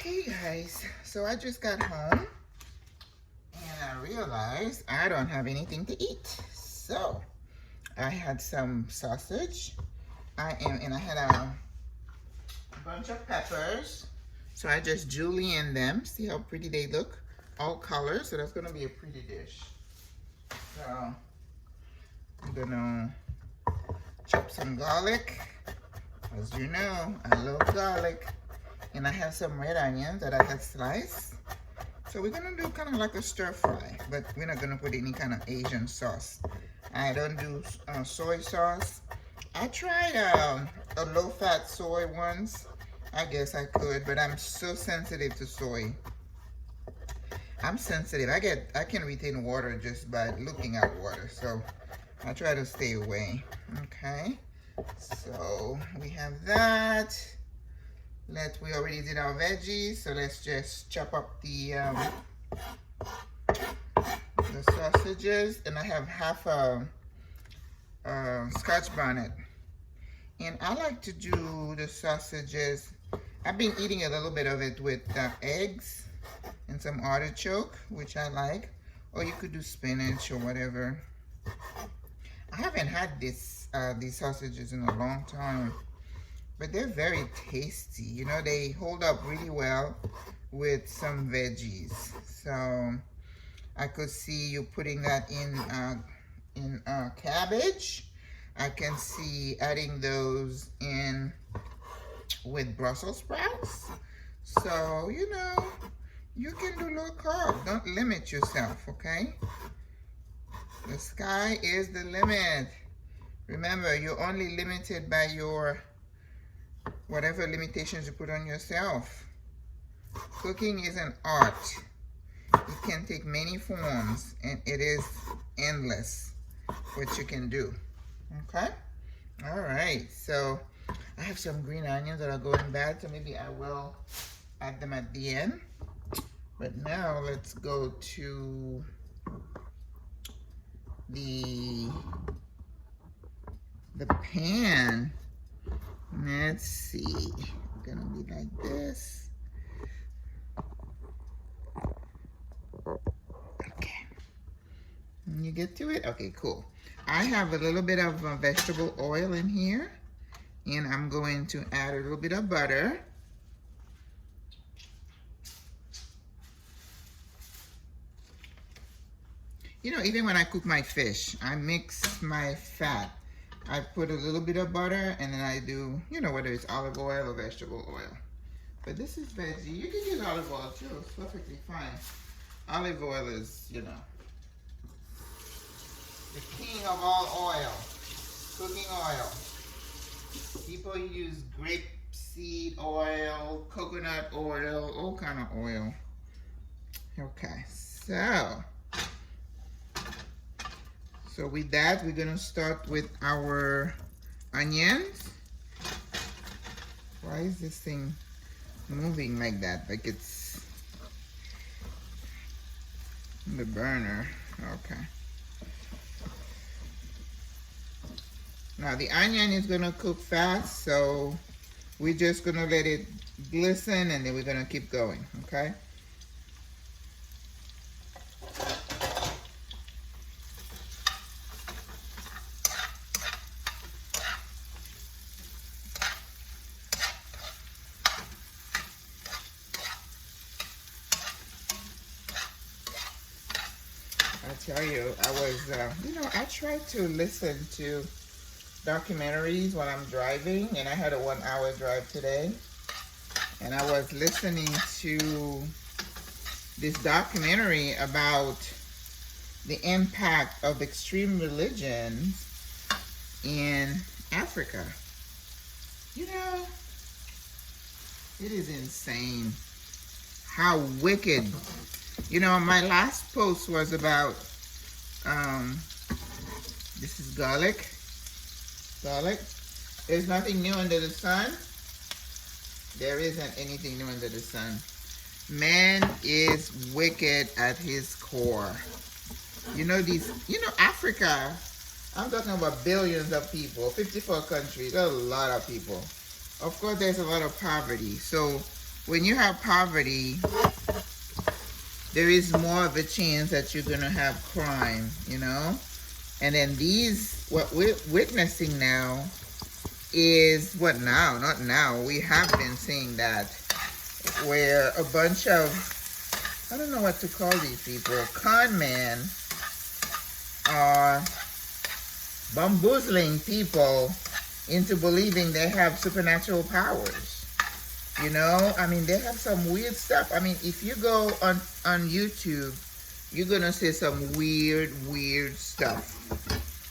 Okay guys, so I just got home and I realized I don't have anything to eat. So I had some sausage. I had a bunch of peppers. So I just julienne them. See how pretty they look? All colors, so that's gonna be a pretty dish. So I'm gonna chop some garlic. As you know, I love garlic. And I have some red onions that I had sliced. So we're gonna do kind of like a stir fry, but we're not gonna put any kind of Asian sauce. I don't do soy sauce. I tried a low-fat soy once. I guess I could, but I'm so sensitive to soy. I'm sensitive. I can retain water just by looking at water, so I try to stay away. Okay, so we have that. We already did our veggies, so let's just chop up the sausages, and I have half a Scotch bonnet. And I like to do the sausages. I've been eating a little bit of it with eggs and some artichoke, which I like. Or you could do spinach or whatever. I haven't had these sausages in a long time, but they're very tasty. You know, they hold up really well with some veggies. So I could see you putting that in cabbage. I can see adding those in with Brussels sprouts. So, you know, you can do low carb. Don't limit yourself, okay? The sky is the limit. Remember, you're only limited by your whatever limitations you put on yourself. Cooking is an art. It can take many forms, and it is endless what you can do. Okay? All right, so I have some green onions that are going bad, so maybe I will add them at the end. But now let's go to the pan. Let's see. It's gonna be like this. Okay. Can you get to it? Okay, cool. I have a little bit of vegetable oil in here, and I'm going to add a little bit of butter. You know, even when I cook my fish, I mix my fat. I put a little bit of butter, and then I do, you know, whether it's olive oil or vegetable oil. But this is veggie. You can use olive oil too. It's perfectly fine. Olive oil is, you know, the king of all oil, cooking oil. People use grapeseed oil, coconut oil, all kind of oil. Okay, so with that, we're gonna start with our onions. Why is this thing moving like that? Like it's the burner. Okay. Now the onion is gonna cook fast, so we're just gonna let it glisten, and then we're gonna keep going, okay? I tell you, I was, you know, I try to listen to documentaries while I'm driving, and I had a 1-hour drive today, and I was listening to this documentary about the impact of extreme religions in Africa. You know, it is insane how wicked. You know, my last post was about this is garlic. There's nothing new under the sun. There isn't anything new under the sun. Man is wicked at his core. You know, Africa, I'm talking about billions of people, 54 countries, a lot of people. Of course, there's a lot of poverty. So when you have poverty, there is more of a chance that you're gonna have crime, you know? And then these, what we're witnessing now is, what now? Not now. We have been seeing that, where a bunch of, I don't know what to call these people, con men are bamboozling people into believing they have supernatural powers. You know, I mean, they have some weird stuff. I mean, if you go on YouTube, you're gonna see some weird stuff.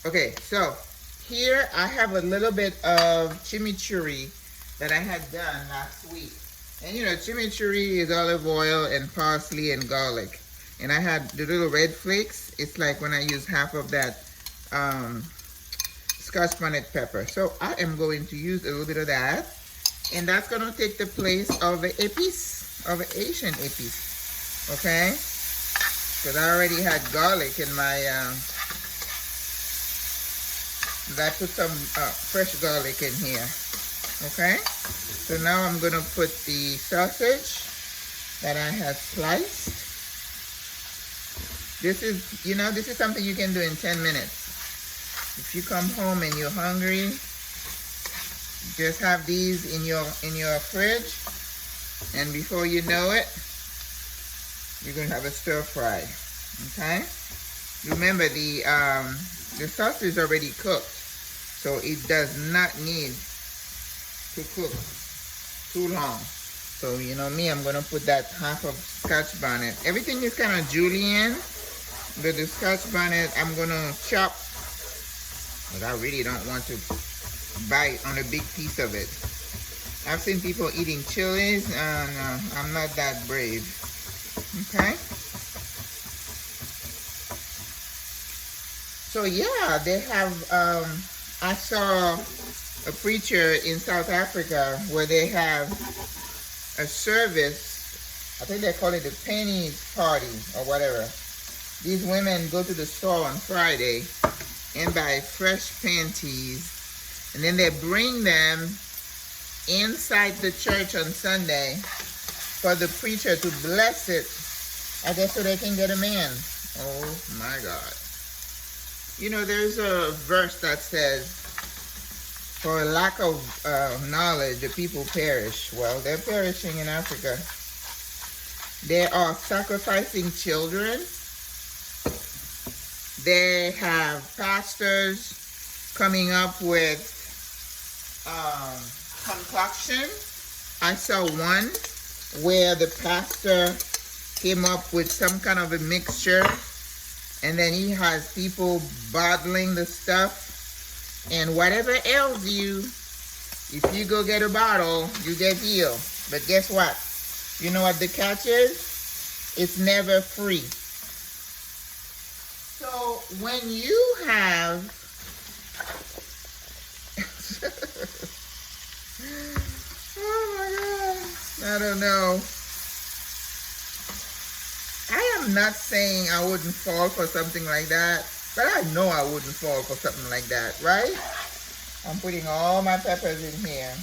Okay, so here I have a little bit of chimichurri that I had done last week. And you know, chimichurri is olive oil and parsley and garlic. And I had the little red flakes. It's like when I use half of that Scotch bonnet pepper. So I am going to use a little bit of that. And that's going to take the place of an épice, of an Asian épice. Okay? Because I already had garlic in my, I put some fresh garlic in here. Okay? So now I'm going to put the sausage that I have sliced. This is, you know, this is something you can do in 10 minutes. If you come home and you're hungry, just have these in your fridge, and before you know it, you're gonna have a stir fry. Okay? Remember, the sausage is already cooked, so it does not need to cook too long. So you know me, I'm gonna put that half of Scotch bonnet. Everything is kind of julienne, but the Scotch bonnet I'm gonna chop, but I really don't want to bite on a big piece of it. I've seen people eating chilies, and I'm not that brave. Okay. So yeah, they have. I saw a preacher in South Africa where they have a service. I think they call it the penny party or whatever. These women go to the store on Friday and buy fresh panties, and then they bring them inside the church on Sunday for the preacher to bless it, I guess, so they can get a man. Oh my God. You know, there's a verse that says, for a lack of knowledge, the people perish. Well, they're perishing in Africa. They are sacrificing children. They have pastors coming up with concoction. I saw one where the pastor came up with some kind of a mixture, and then he has people bottling the stuff, and whatever ails you, if you go get a bottle, you get healed. But guess what? You know what the catch is? It's never free. So when you have oh my God, I don't know. I am not saying I wouldn't fall for something like that, but I know I wouldn't fall for something like that, right? I'm putting all my peppers in here.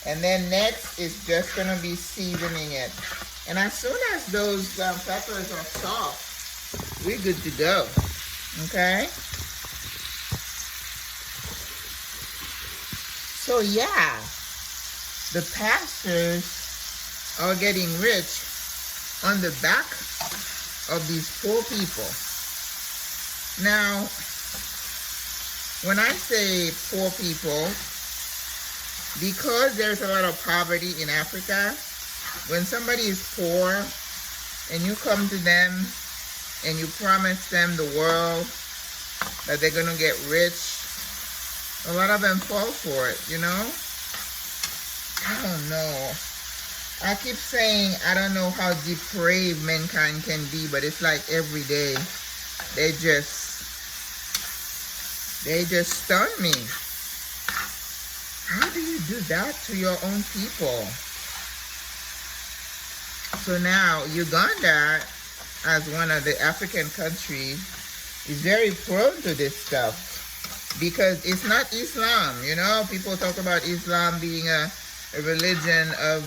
And then next is just gonna be seasoning it. And as soon as those peppers are soft, we're good to go, okay? So yeah, the pastors are getting rich on the back of these poor people. Now, when I say poor people, because there's a lot of poverty in Africa, when somebody is poor and you come to them and you promise them the world, that they're gonna get rich, a lot of them fall for it, you know? I don't know. I keep saying I don't know how depraved mankind can be, but it's like every day they just stun me. How do you do that to your own people? So now Uganda, as one of the African countries, is very prone to this stuff because it's not Islam. You know, people talk about Islam being a religion of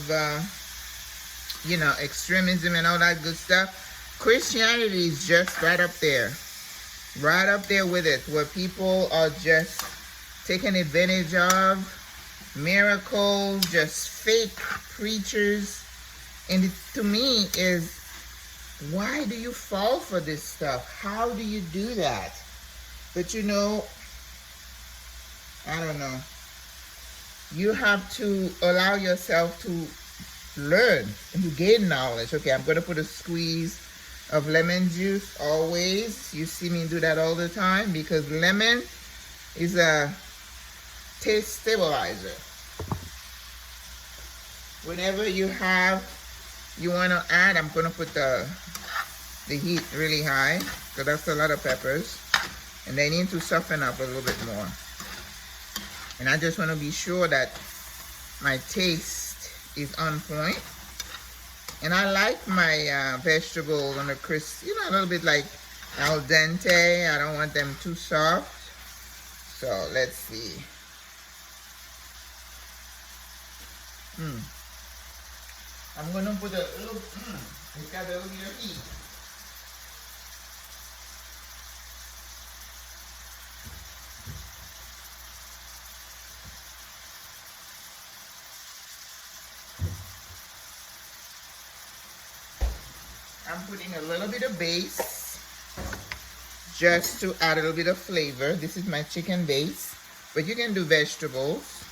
you know, extremism and all that good stuff. Christianity is just right up there. Right up there with it, where people are just taken advantage of, miracles, just fake preachers. And it, to me, is, why do you fall for this stuff? How do you do that? But you know, I don't know. You have to allow yourself to learn and to gain knowledge. Okay, I'm going to put a squeeze of lemon juice always. You see me do that all the time because lemon is a taste stabilizer. Whenever you want to add, I'm going to put the heat really high because that's a lot of peppers and they need to soften up a little bit more. And I just want to be sure that my taste is on point. And I like my vegetables on the crisp, you know, a little bit like al dente. I don't want them too soft. So let's see. I'm going to put a little, it's got a little bit of heat. I'm putting a little bit of base just to add a little bit of flavor. This is my chicken base, but you can do vegetables.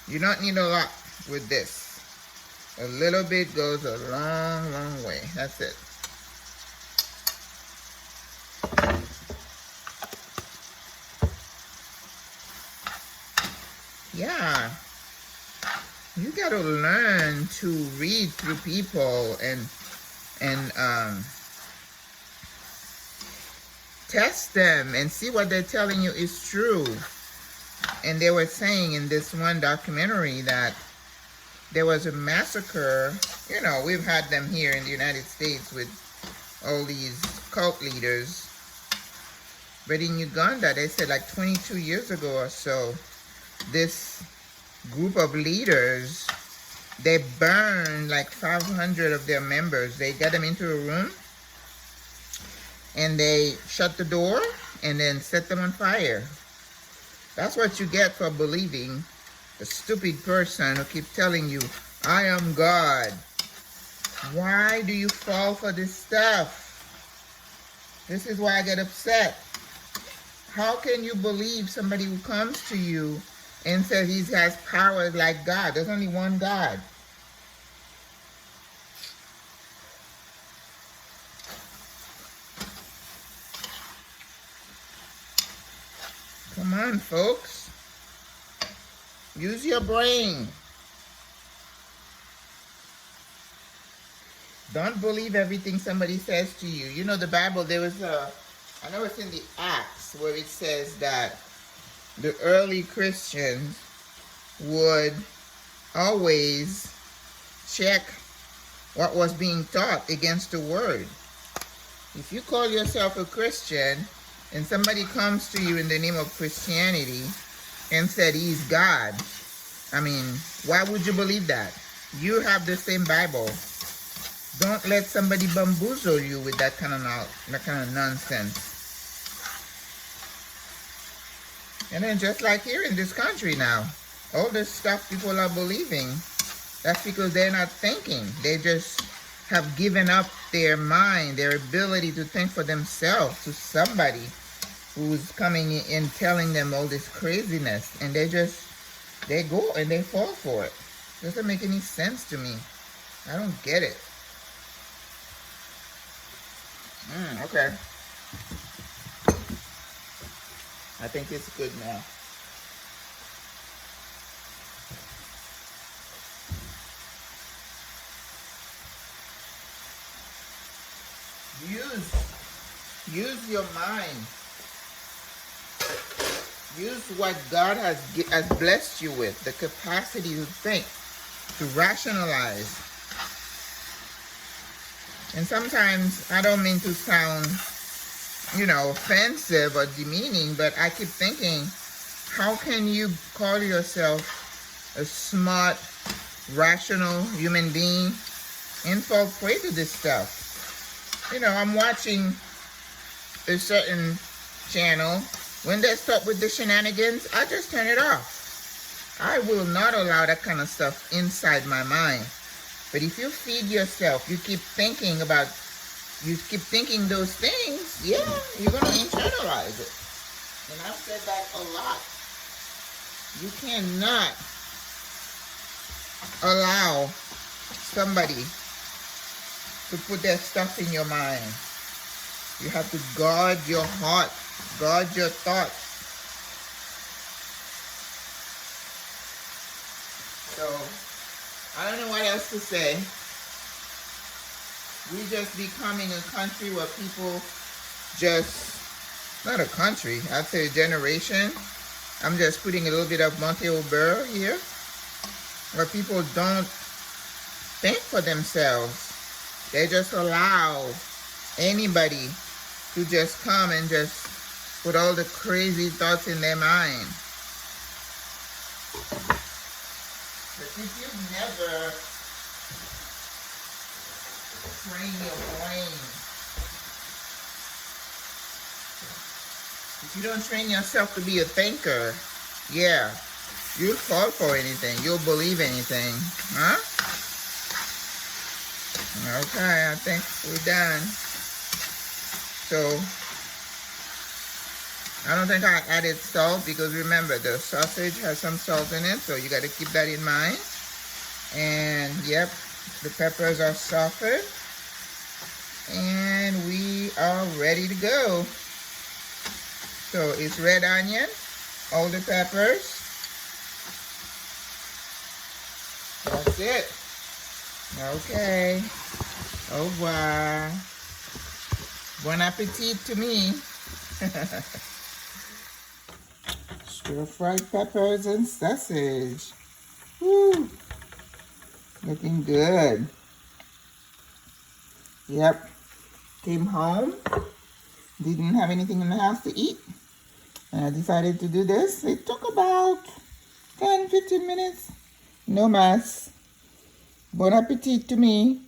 You don't need a lot with this. A little bit goes a long, long way. That's it. Yeah. You got to learn to read through people and test them and see what they're telling you is true. And they were saying in this one documentary that there was a massacre. You know, we've had them here in the United States with all these cult leaders. But in Uganda, they said like 22 years ago or so, this group of leaders, they burned like 500 of their members. They got them into a room and they shut the door and then set them on fire. That's what you get for believing a stupid person who keeps telling you, I am God. Why do you fall for this stuff? This is why I get upset. How can you believe somebody who comes to you and says he has powers like God? There's only one God. Come on, folks. Use your brain. Don't believe everything somebody says to you. You know, the Bible, there was I know it's in the Acts where it says that the early Christians would always check what was being taught against the word. If you call yourself a Christian and somebody comes to you in the name of Christianity and said he's God, I mean, why would you believe that? You have the same Bible. Don't let somebody bamboozle you with that kind of nonsense. And then just like here in this country now, all this stuff people are believing, that's because they're not thinking. They just have given up their mind, their ability to think for themselves to somebody who's coming in telling them all this craziness, and they go and they fall for it. Doesn't make any sense to me. I don't get it. Okay. I think it's good now. Use your mind. Use what God has blessed you with, the capacity to think, to rationalize. And sometimes, I don't mean to sound, you know, offensive or demeaning, but I keep thinking, how can you call yourself a smart, rational human being and fall prey to this stuff. You know, I'm watching a certain channel. When they stop with the shenanigans, I just turn it off. I will not allow that kind of stuff inside my mind. But if you feed yourself, you keep thinking those things, yeah, you're going to internalize it. And I've said that a lot. You cannot allow somebody to put their stuff in your mind. You have to guard your heart, guard your thoughts. So, I don't know what else to say. We just becoming a country where people just, not a country, I'd say a generation. I'm just putting a little bit of Monte Aubert here, where people don't think for themselves. They just allow anybody to just come and just put all the crazy thoughts in their mind. But if you've never trained your brain, if you don't train yourself to be a thinker, yeah, you'll fall for anything. You'll believe anything. Huh? Okay, I think we're done. So, I don't think I added salt because remember, the sausage has some salt in it, so you got to keep that in mind. And, yep, the peppers are softened. And we are ready to go. So, it's red onion, all the peppers. That's it. Okay. Au revoir. Bon appetit to me. Stir-fried peppers and sausage. Woo. Looking good. Yep. Came home. Didn't have anything in the house to eat. And I decided to do this. It took about 10-15 minutes. No mess. Bon appetit to me.